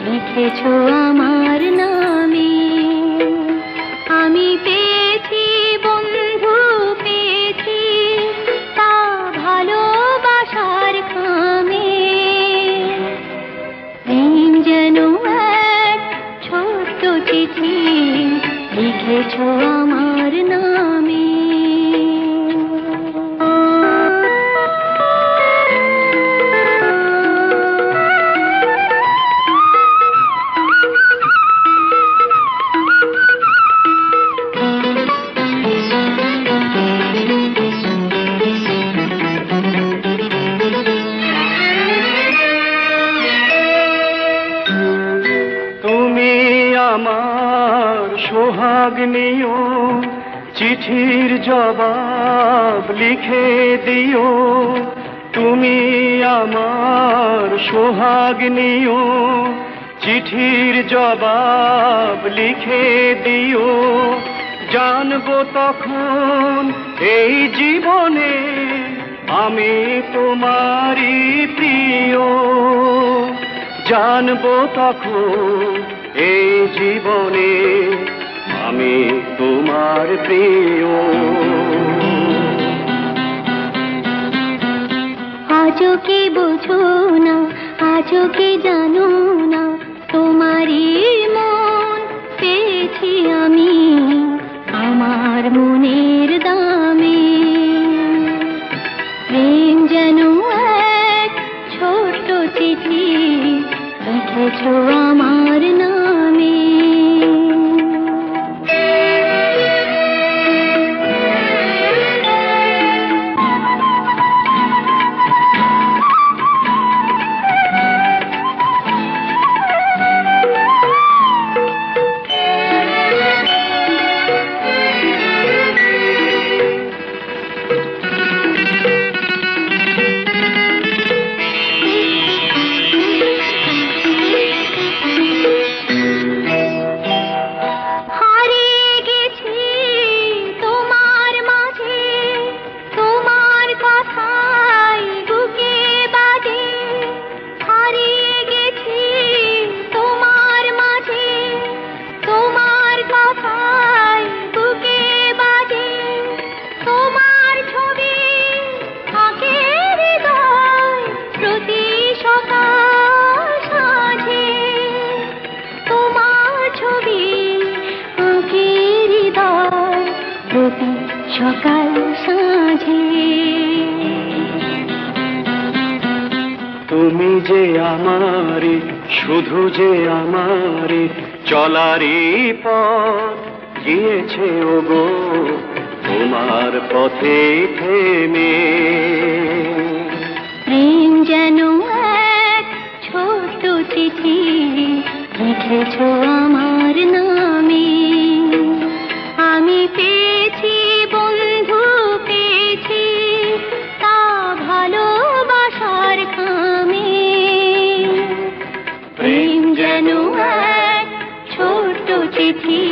লিখেছো আমার নামে। আমি পেয়েছি বন্ধু, পেয়েছি তা ভালোবাসার খামে। প্রেম যেন এক ছোট্ট চিঠি, লিখেছো আমার নামে। আমার সোহাগ নিও, চিঠির জবাব লিখে দিও। তুমি আমার সোহাগ নিও, চিঠির জবাব লিখে দিও। জানবো তখন এই জীবনে আমি তোমারই প্রিয়। জানবো তখন এই জীবনে আমি তোমার প্রিয়। আজও কি বোঝো না, আজও কি জানো না, তোমারই মন পেয়েছি আমি আমার মনের দামে। প্রেম যেন এক ছোট্ট চিঠি, লিখেছো আমার নামে। সকাল সাঁঝে তুমি যে আমারে, শুধু যে আমারে চলারই পথ গিয়েছে ওগো তোমার পথে থেমে। প্রেম যেন এক ছোট্ট চিঠি, লিখেছো আমার নামে। আমি পেয়েছি বন্ধু, পেয়েছি তা ভালোবাসার খামে। প্রেম যেন এক ছোট্ট চিঠি,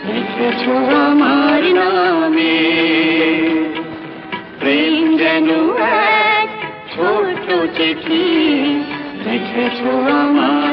লিখেছো আমার নামে। প্রেম যেন এক ছোট্ট চিঠি, লিখেছো আমার